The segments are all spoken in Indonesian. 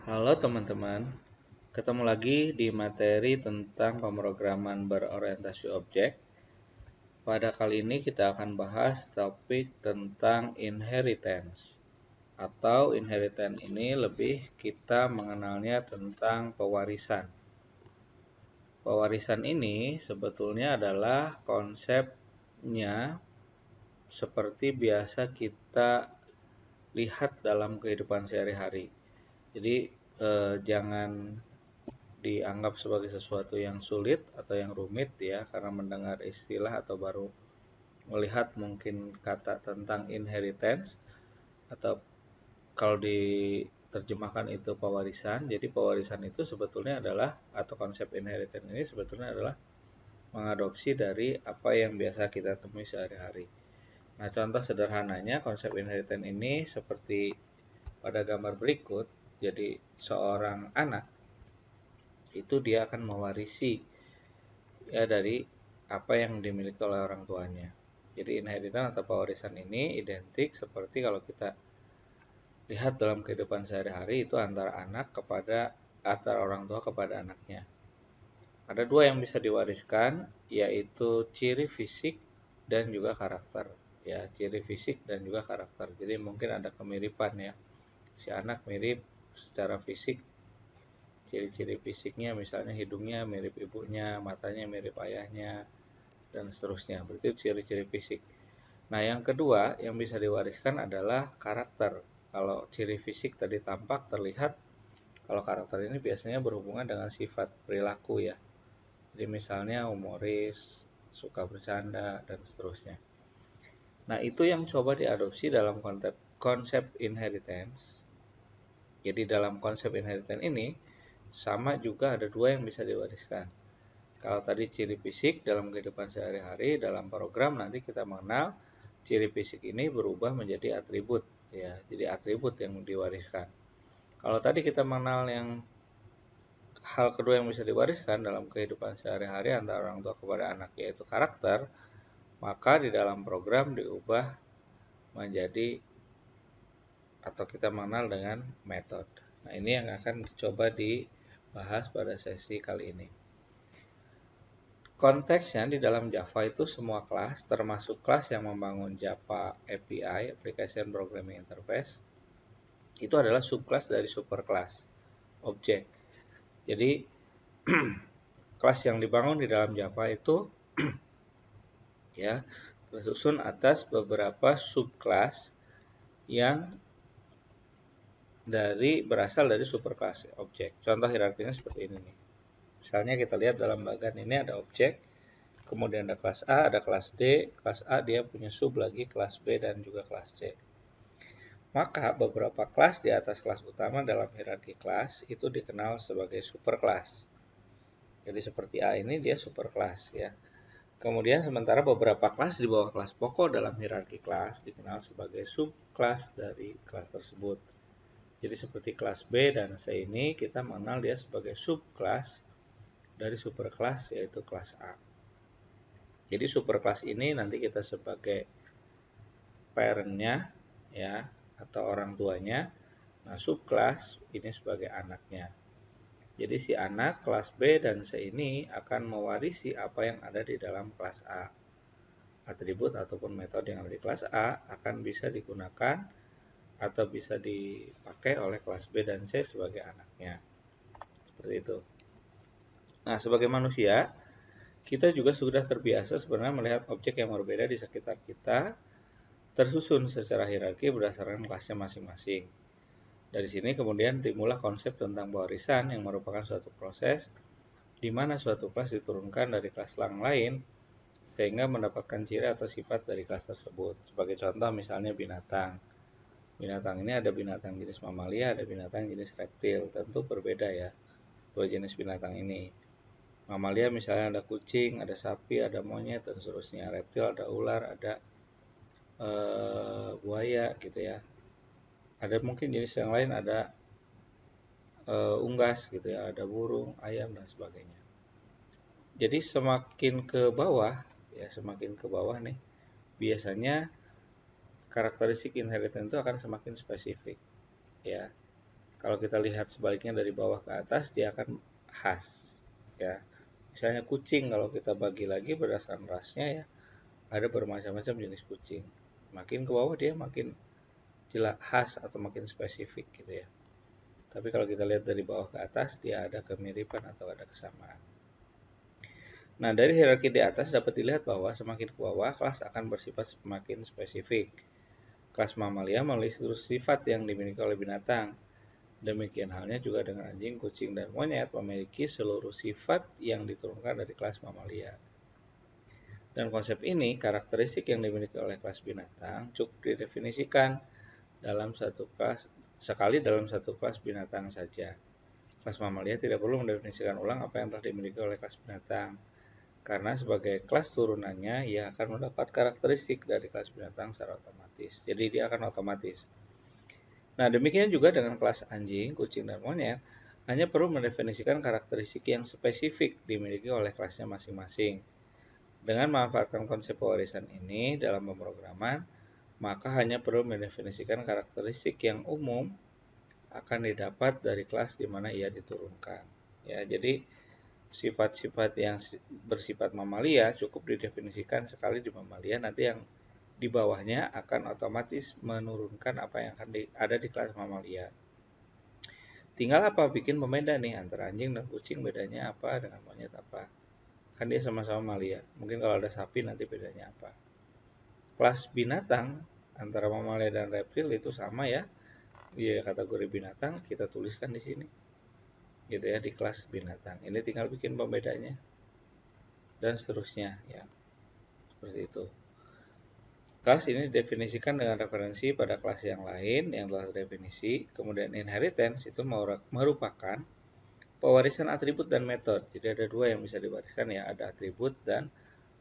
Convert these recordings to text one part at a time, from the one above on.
Halo teman-teman, ketemu lagi di materi tentang pemrograman berorientasi objek. Pada kali ini kita akan bahas topik tentang inheritance. Atau inheritance ini lebih kita mengenalnya tentang pewarisan. Pewarisan ini sebetulnya adalah konsepnya seperti biasa kita lihat dalam kehidupan sehari-hari. Jadi jangan dianggap sebagai sesuatu yang sulit atau yang rumit ya, karena mendengar istilah atau baru melihat mungkin kata tentang inheritance, atau kalau diterjemahkan itu pewarisan. Jadi pewarisan itu sebetulnya adalah, atau konsep inheritance ini sebetulnya adalah mengadopsi dari apa yang biasa kita temui sehari-hari. Nah, contoh sederhananya konsep inheritance ini seperti pada gambar berikut. Jadi seorang anak itu dia akan mewarisi ya dari apa yang dimiliki oleh orang tuanya. Jadi inheritance atau pewarisan ini identik seperti kalau kita lihat dalam kehidupan sehari-hari itu antara orang tua kepada anaknya. Ada dua yang bisa diwariskan, yaitu ciri fisik dan juga karakter. Ya, ciri fisik dan juga karakter. Jadi mungkin ada kemiripan ya. Si anak mirip secara fisik, ciri-ciri fisiknya misalnya hidungnya mirip ibunya, matanya mirip ayahnya, dan seterusnya. Berarti ciri-ciri fisik. Nah, yang kedua yang bisa diwariskan adalah karakter. Kalau ciri fisik tadi tampak, terlihat, kalau karakter ini biasanya berhubungan dengan sifat perilaku ya. Jadi misalnya humoris, suka bercanda, dan seterusnya. Nah, itu yang coba diadopsi dalam konsep inheritance. Jadi dalam konsep inheritance ini, sama juga ada dua yang bisa diwariskan. Kalau tadi ciri fisik dalam kehidupan sehari-hari, dalam program nanti kita mengenal ciri fisik ini berubah menjadi atribut ya. Jadi atribut yang diwariskan. Kalau tadi kita mengenal yang hal kedua yang bisa diwariskan dalam kehidupan sehari-hari antara orang tua kepada anak, yaitu karakter, maka di dalam program diubah menjadi atau kita mengenal dengan metode. Nah, ini yang akan coba dibahas pada sesi kali ini. Konteksnya di dalam Java itu semua kelas, termasuk kelas yang membangun Java API, Application Programming Interface, itu adalah subkelas dari superkelas objek. Jadi kelas yang dibangun di dalam Java itu ya tersusun atas beberapa subkelas yang berasal dari superkelas objek. Contoh hierarkinya seperti ini nih. Misalnya kita lihat dalam bagian ini ada objek, kemudian ada kelas A, ada kelas D. Kelas A dia punya sub lagi kelas B dan juga kelas C. Maka beberapa kelas di atas kelas utama dalam hierarki kelas itu dikenal sebagai superkelas. Jadi seperti A ini dia superkelas ya. Kemudian sementara beberapa kelas di bawah kelas pokok dalam hierarki kelas dikenal sebagai subkelas dari kelas tersebut. Jadi seperti kelas B dan C ini kita mengenal dia sebagai subkelas dari superkelas yaitu kelas A. Jadi superkelas ini nanti kita sebagai parent-nya ya atau orang tuanya. Nah, subkelas ini sebagai anaknya. Jadi si anak kelas B dan C ini akan mewarisi apa yang ada di dalam kelas A. Atribut ataupun metode yang ada di kelas A akan bisa digunakan atau bisa dipakai oleh kelas B dan C sebagai anaknya. Seperti itu. Nah, sebagai manusia, kita juga sudah terbiasa sebenarnya melihat objek yang berbeda di sekitar kita tersusun secara hierarki berdasarkan kelasnya masing-masing. Dari sini kemudian timbullah konsep tentang pewarisan yang merupakan suatu proses di mana suatu kelas diturunkan dari kelas yang lain sehingga mendapatkan ciri atau sifat dari kelas tersebut. Sebagai contoh misalnya binatang. Binatang ini ada binatang jenis mamalia, ada binatang jenis reptil. Tentu berbeda ya dua jenis binatang ini. Mamalia misalnya ada kucing, ada sapi, ada monyet, dan seterusnya. Reptil ada ular, ada buaya gitu ya. Ada mungkin jenis yang lain, ada unggas gitu ya, ada burung, ayam, dan sebagainya. Jadi semakin ke bawah, ya semakin ke bawah nih, biasanya karakteristik inheritance itu akan semakin spesifik. Ya, Kalau kita lihat sebaliknya dari bawah ke atas, dia akan khas. Ya, misalnya kucing, kalau kita bagi lagi berdasarkan rasnya ya, ada bermacam-macam jenis kucing. Makin ke bawah dia makin jelas khas atau makin spesifik gitu ya. Tapi kalau kita lihat dari bawah ke atas, dia ada kemiripan atau ada kesamaan. Nah, dari hierarki di atas dapat dilihat bahwa semakin ke bawah, kelas akan bersifat semakin spesifik. Kelas mamalia memiliki seluruh sifat yang dimiliki oleh binatang. Demikian halnya juga dengan anjing, kucing, dan monyet memiliki seluruh sifat yang diturunkan dari kelas mamalia. Dan konsep ini, karakteristik yang dimiliki oleh kelas binatang cukup didefinisikan dalam satu kelas sekali dalam satu kelas binatang saja. Kelas mamalia tidak perlu mendefinisikan ulang apa yang telah dimiliki oleh kelas binatang, karena sebagai kelas turunannya ia akan mendapat karakteristik dari kelas binatang secara otomatis. Jadi dia akan otomatis. Nah, demikian juga dengan kelas anjing, kucing, dan monyet, hanya perlu mendefinisikan karakteristik yang spesifik dimiliki oleh kelasnya masing-masing. Dengan memanfaatkan konsep pewarisan ini dalam pemrograman, maka hanya perlu mendefinisikan karakteristik yang umum akan didapat dari kelas di mana ia diturunkan. Ya, jadi sifat-sifat yang bersifat mamalia cukup didefinisikan sekali di mamalia, nanti yang di bawahnya akan otomatis menurunkan apa yang akan ada di kelas mamalia. Tinggal apa bikin pembeda nih antara anjing dan kucing, bedanya apa dengan monyet apa. Kan dia sama-sama mamalia. Mungkin kalau ada sapi nanti bedanya apa. Kelas binatang antara mamalia dan reptil itu sama ya. Dia kategori binatang kita tuliskan di sini. Gitu ya, di kelas binatang. Ini tinggal bikin pembedanya. Dan seterusnya ya. Seperti itu. Kelas ini didefinisikan dengan referensi pada kelas yang lain yang telah terdefinisi. Kemudian inheritance itu merupakan pewarisan atribut dan metode. Jadi ada dua yang bisa diwariskan ya, ada atribut dan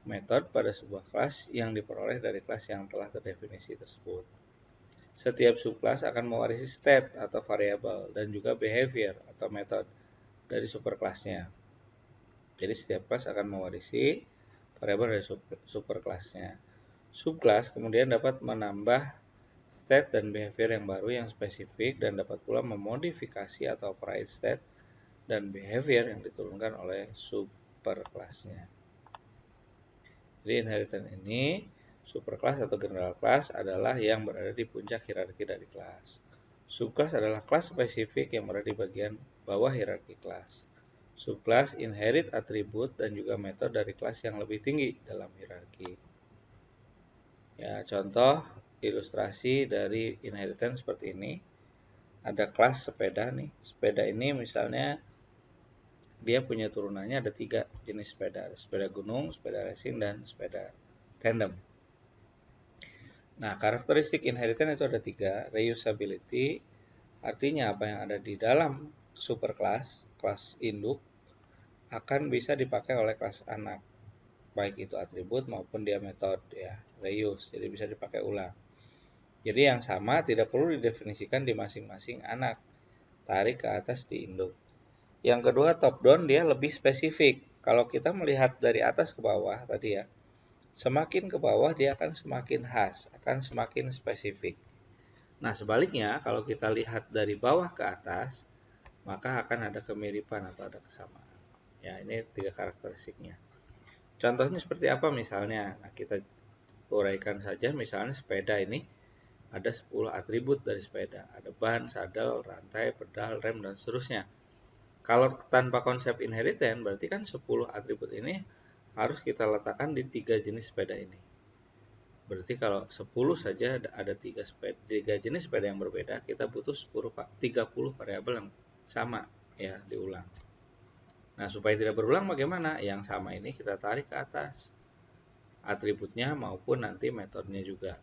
metode pada sebuah kelas yang diperoleh dari kelas yang telah terdefinisi tersebut. Setiap subkelas akan mewarisi state atau variabel dan juga behavior atau metode dari superkelasnya. Jadi setiap kelas akan mewarisi variabel dari superkelasnya. Subkelas kemudian dapat menambah state dan behavior yang baru yang spesifik dan dapat pula memodifikasi atau override state dan behavior yang diturunkan oleh superkelasnya. Jadi inheritance ini, superkelas atau general class adalah yang berada di puncak hierarki dari kelas. Subkelas adalah kelas spesifik yang berada di bagian bawah hierarki kelas. Subkelas inherit atribut dan juga metode dari kelas yang lebih tinggi dalam hierarki. Ya, contoh ilustrasi dari inheritance seperti ini. Ada kelas sepeda nih. Sepeda ini misalnya dia punya turunannya ada 3 jenis sepeda. Sepeda gunung, sepeda racing, dan sepeda tandem. Nah, karakteristik inheritance itu ada 3. Reusability, artinya apa yang ada di dalam superclass, kelas induk, akan bisa dipakai oleh kelas anak. Baik itu atribut maupun dia metode ya. Reuse, jadi bisa dipakai ulang. Jadi yang sama tidak perlu didefinisikan di masing-masing anak. Tarik ke atas di induk. Yang kedua, top down dia lebih spesifik. Kalau kita melihat dari atas ke bawah tadi ya, semakin ke bawah dia akan semakin khas, akan semakin spesifik. Nah, sebaliknya kalau kita lihat dari bawah ke atas, maka akan ada kemiripan atau ada kesamaan. Ya, ini 3 karakteristiknya. Contohnya seperti apa misalnya? Nah, kita uraikan saja, misalnya sepeda ini ada 10 atribut dari sepeda. Ada ban, sadel, rantai, pedal, rem, dan seterusnya. Kalau tanpa konsep inheritance, berarti kan 10 atribut ini harus kita letakkan di 3 jenis sepeda ini. Berarti kalau 10 saja ada 3 jenis sepeda yang berbeda, kita butuh 30 variabel yang sama ya diulang. Nah, supaya tidak berulang bagaimana? Yang sama ini kita tarik ke atas. Atributnya maupun nanti metodenya juga.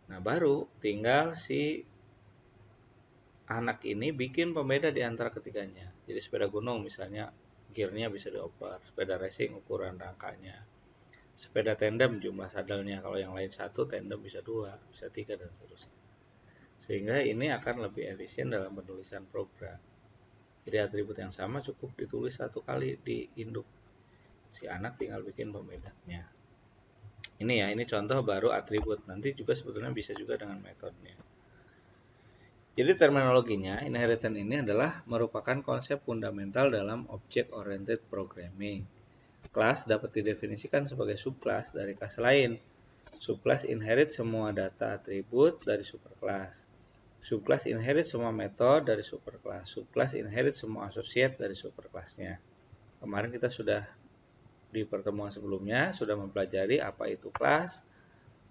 Nah, baru tinggal si anak ini bikin pembeda di antara ketiganya. Jadi sepeda gunung misalnya gearnya bisa dioper, sepeda racing ukuran rangkanya, sepeda tandem jumlah sadelnya, kalau yang lain 1, tandem bisa 2, bisa 3, dan seterusnya. Sehingga ini akan lebih efisien dalam penulisan program. Jadi atribut yang sama cukup ditulis 1 kali di induk. Si anak tinggal bikin pembedanya. Ini ya, ini contoh baru atribut. Nanti juga sebetulnya bisa juga dengan metodenya. Jadi terminologinya, inheritance ini adalah merupakan konsep fundamental dalam object-oriented programming. Kelas dapat didefinisikan sebagai subkelas dari kelas lain. Subkelas inherit semua data atribut dari superkelas. Subkelas inherit semua metode dari superkelas. Subkelas inherit semua associate dari superkelasnya. Kemarin kita sudah di pertemuan sebelumnya sudah mempelajari apa itu kelas,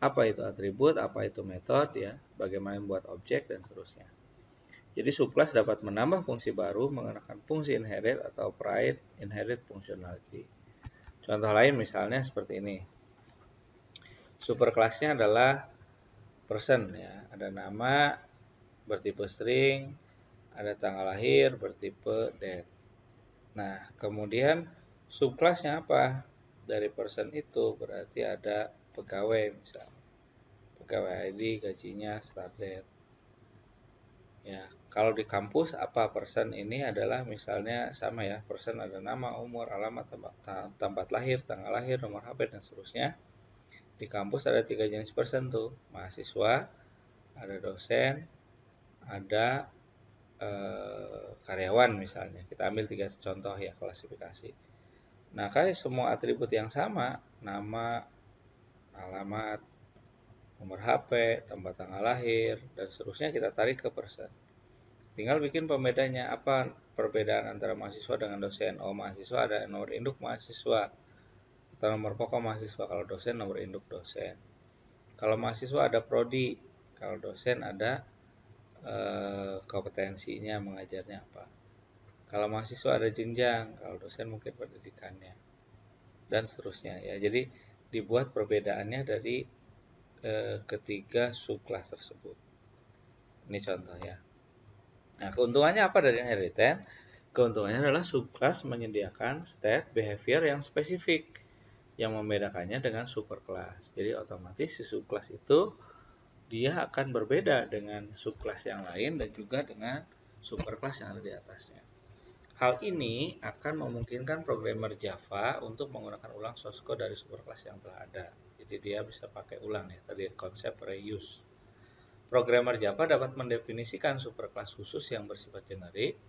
apa itu atribut, apa itu metode, ya, bagaimana membuat objek dan seterusnya. Jadi subclass dapat menambah fungsi baru menggunakan fungsi inherit atau private inherit functionality. Contoh lain misalnya seperti ini. Superclassnya adalah person, ya, ada nama bertipe string, ada tanggal lahir bertipe date. Nah, kemudian subclassnya apa? Dari person itu berarti ada pegawai misalnya. Pegawai ID, gajinya, start date. Ya, kalau di kampus apa person ini adalah misalnya sama ya, person ada nama, umur, alamat, tempat lahir, tanggal lahir, nomor HP dan seterusnya. Di kampus ada 3 jenis person tuh, mahasiswa, ada dosen, ada karyawan misalnya. Kita ambil 3 contoh ya klasifikasi. Nah, kayak semua atribut yang sama, nama, alamat, nomor HP, tempat tanggal lahir dan seterusnya kita tarik ke person. Tinggal bikin pembedanya, apa perbedaan antara mahasiswa dengan dosen. Oh, mahasiswa ada nomor induk mahasiswa atau nomor pokok mahasiswa. Kalau dosen nomor induk dosen. Kalau mahasiswa ada prodi, kalau dosen ada kompetensinya mengajarnya apa. Kalau mahasiswa ada jenjang, kalau dosen mungkin pendidikannya dan seterusnya ya. Jadi dibuat perbedaannya dari ketiga subkelas tersebut. Ini contoh ya. Nah, keuntungannya apa dari inheritance? Keuntungannya adalah subclass menyediakan state behavior yang spesifik yang membedakannya dengan superclass. Jadi otomatis si subclass itu dia akan berbeda dengan subclass yang lain dan juga dengan superclass yang ada di atasnya. Hal ini akan memungkinkan programmer Java untuk menggunakan ulang source code dari superclass yang telah ada. Jadi dia bisa pakai ulang ya, tadi konsep reuse. Programmer Java dapat mendefinisikan superclass khusus yang bersifat generik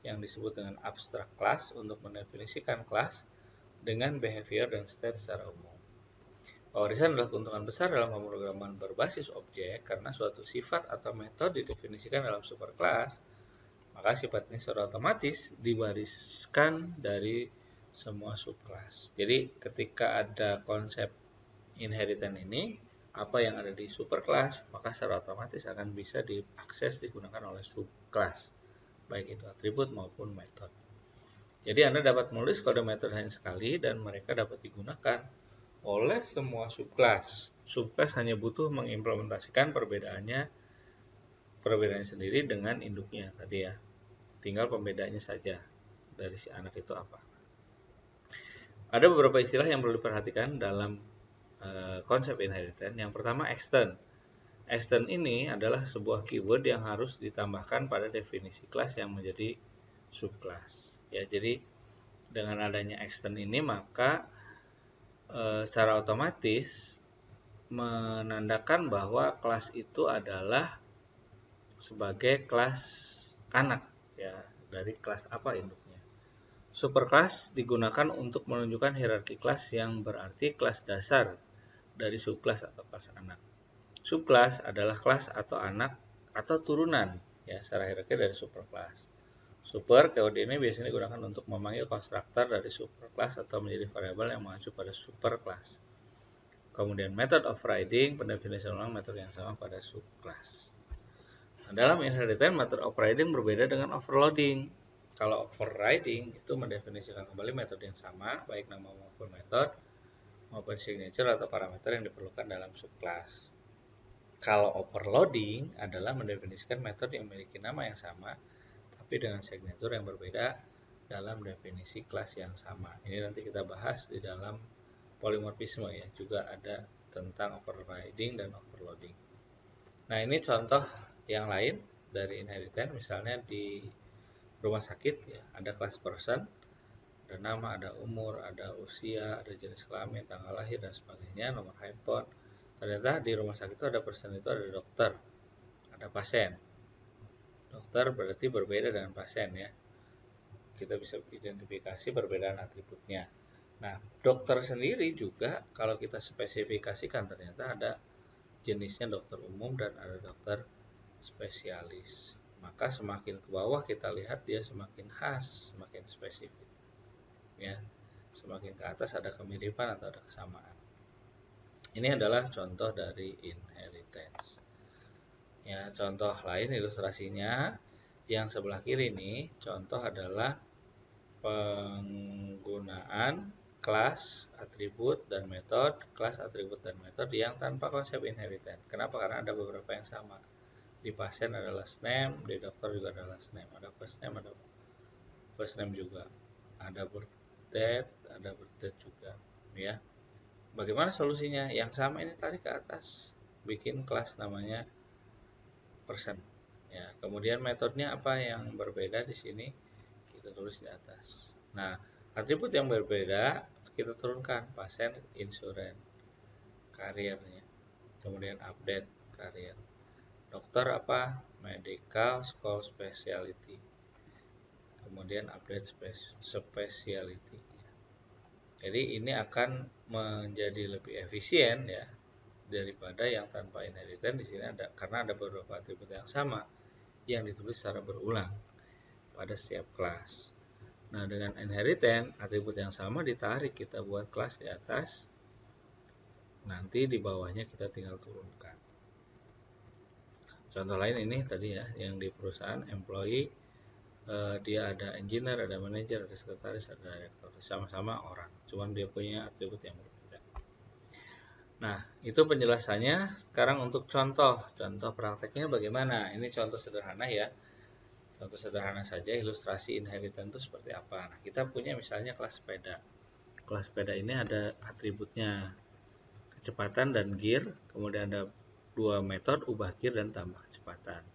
yang disebut dengan abstract class untuk mendefinisikan kelas dengan behavior dan state secara umum. Warisan adalah keuntungan besar dalam pemrograman berbasis objek karena suatu sifat atau metode didefinisikan dalam superclass, maka sifatnya secara otomatis diwariskan dari semua subclass. Jadi ketika ada konsep inheritance ini, apa yang ada di superclass, maka secara otomatis akan bisa diakses digunakan oleh subclass, baik itu atribut maupun metode. Jadi Anda dapat menulis kode metode hanya sekali dan mereka dapat digunakan oleh semua subclass. Subclass hanya butuh mengimplementasikan perbedaannya sendiri dengan induknya tadi ya. Tinggal pembedanya saja dari si anak itu apa. Ada beberapa istilah yang perlu diperhatikan dalam konsep inheritance. Yang pertama extend. Extend ini adalah sebuah keyword yang harus ditambahkan pada definisi kelas yang menjadi subclass. Ya, jadi dengan adanya extend ini maka secara otomatis menandakan bahwa kelas itu adalah sebagai kelas anak ya, dari kelas apa induknya. Superclass digunakan untuk menunjukkan hierarki kelas yang berarti kelas dasar dari subclass atau kelas anak. Subclass adalah kelas atau anak atau turunan ya secara hierarki dari superclass. Super keyword ini biasanya digunakan untuk memanggil konstruktor dari superclass atau menjadi variabel yang mengacu pada superclass. Kemudian method overriding, pendefinisian ulang metode yang sama pada subclass. Nah, dalam inheritance, method overriding berbeda dengan overloading. Kalau overriding itu mendefinisikan kembali metode yang sama, baik nama maupun metode, maupun signature atau parameter yang diperlukan dalam subclass. Kalau overloading adalah mendefinisikan metode yang memiliki nama yang sama, tapi dengan signature yang berbeda dalam definisi kelas yang sama. Ini nanti kita bahas di dalam polymorphisme ya, juga ada tentang overriding dan overloading. Nah, ini contoh yang lain dari inheritance, misalnya di rumah sakit ya, ada kelas person, ada nama, ada umur, ada usia, ada jenis kelamin, tanggal lahir dan sebagainya, nomor handphone. Ternyata di rumah sakit itu ada person itu ada dokter, ada pasien. Dokter berarti berbeda dengan pasien ya. Kita bisa identifikasi perbedaan atributnya. Nah, dokter sendiri juga kalau kita spesifikasikan ternyata ada jenisnya dokter umum dan ada dokter spesialis. Maka semakin ke bawah kita lihat dia semakin khas, semakin spesifik. Ya, semakin ke atas ada kemiripan atau ada kesamaan. Ini adalah contoh dari inheritance. Ya, contoh lain ilustrasinya yang sebelah kiri ini, contoh adalah penggunaan kelas, atribut, dan metode, kelas, atribut, dan metode yang tanpa konsep inheritance. Kenapa? Karena ada beberapa yang sama. Di pasien ada last name, di dokter juga ada last name, ada first name, ada first name juga, ada birth date, ada birth date juga, ya. Bagaimana solusinya? Yang sama ini tarik ke atas, bikin kelas namanya person. Ya, kemudian metodenya apa yang berbeda di sini kita tulis di atas. Nah, atribut yang berbeda kita turunkan, pasien, insurance, karirnya, kemudian update karir. Dokter apa? Medical school specialty. Kemudian update specialty. Jadi ini akan menjadi lebih efisien ya daripada yang tanpa inheritance. Di sini ada karena ada beberapa atribut yang sama yang ditulis secara berulang pada setiap kelas. Nah, dengan inheritance atribut yang sama ditarik kita buat kelas di atas. Nanti di bawahnya kita tinggal turunkan. Contoh lain ini tadi ya, yang di perusahaan employee dia ada engineer, ada manager, ada sekretaris, ada direktur, sama-sama orang, cuman dia punya atribut yang berbeda. Nah, itu penjelasannya. Sekarang untuk contoh prakteknya bagaimana? Ini contoh sederhana ya. Contoh sederhana saja, ilustrasi inheritance itu seperti apa. Nah, kita punya misalnya kelas sepeda. Kelas sepeda ini ada atributnya kecepatan dan gear, kemudian ada dua metode, ubah gear dan tambah kecepatan.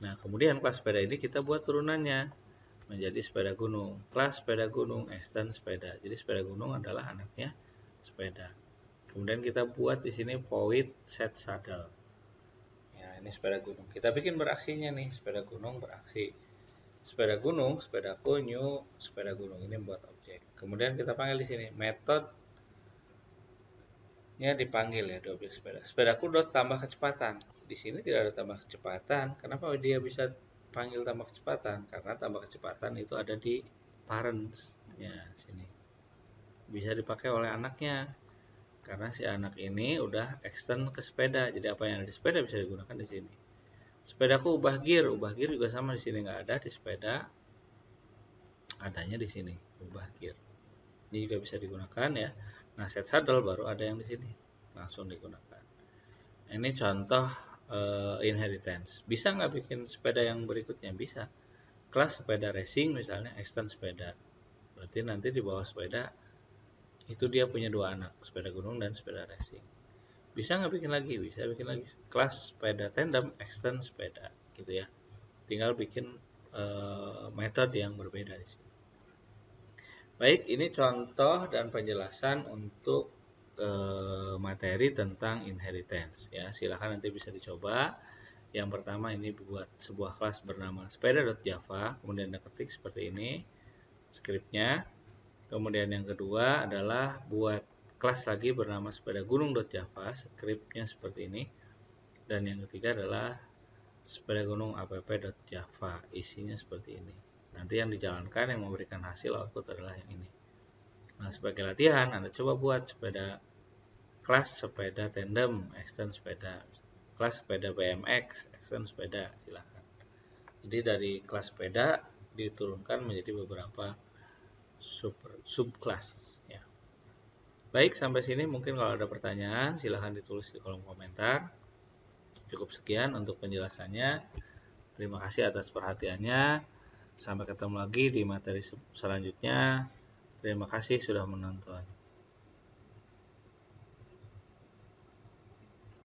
Nah, kemudian kelas sepeda ini kita buat turunannya menjadi sepeda gunung. Kelas sepeda gunung, extend sepeda. Jadi sepeda gunung adalah anaknya sepeda. Kemudian kita buat di sini void set saddle. Ya, ini sepeda gunung. Kita bikin beraksinya nih, sepeda gunung beraksi. Sepeda gunung, sepedaku new, sepeda gunung ini buat objek. Kemudian kita panggil di sini metode-nya dipanggil ya, di objek sepeda. Sepedaku dot tambah kecepatan. Di sini tidak ada tambah kecepatan. Kenapa dia bisa panggil tambah kecepatan? Karena tambah kecepatan itu ada di parents ya sini. Bisa dipakai oleh anaknya. Karena si anak ini udah extend ke sepeda. Jadi apa yang ada di sepeda bisa digunakan di sini. Sepedaku ubah gear juga sama di sini, nggak ada di sepeda, adanya di sini ubah gear. Ini juga bisa digunakan ya. Nah, set saddle baru ada yang di sini langsung digunakan. Ini contoh inheritance. Bisa nggak bikin sepeda yang berikutnya? Bisa. Kelas sepeda racing misalnya, extend sepeda. Berarti nanti di bawah sepeda itu dia punya dua anak, sepeda gunung dan sepeda racing. Bisa nggak bikin lagi? Bisa bikin lagi. Kelas sepeda tandem, extend sepeda, gitu ya. Tinggal bikin metode yang berbeda di sini. Baik, ini contoh dan penjelasan untuk materi tentang inheritance ya. Silahkan nanti bisa dicoba. Yang pertama ini buat sebuah kelas bernama sepeda.java, kemudian Anda ketik seperti ini skripnya. Kemudian yang kedua adalah buat kelas lagi bernama sepeda gunung.java, skripnya seperti ini. Dan yang ketiga adalah sepeda gunung app.java, isinya seperti ini. Nanti yang dijalankan yang memberikan hasil output adalah yang ini. Nah, sebagai latihan Anda coba buat sepeda kelas sepeda tandem, extend sepeda, kelas sepeda BMX, extend sepeda, silahkan. Jadi dari kelas sepeda diturunkan menjadi beberapa subkelas ya. Baik, sampai sini mungkin kalau ada pertanyaan silahkan ditulis di kolom komentar. Cukup sekian untuk penjelasannya. Terima kasih atas perhatiannya. Sampai ketemu lagi di materi selanjutnya. Terima kasih sudah menonton.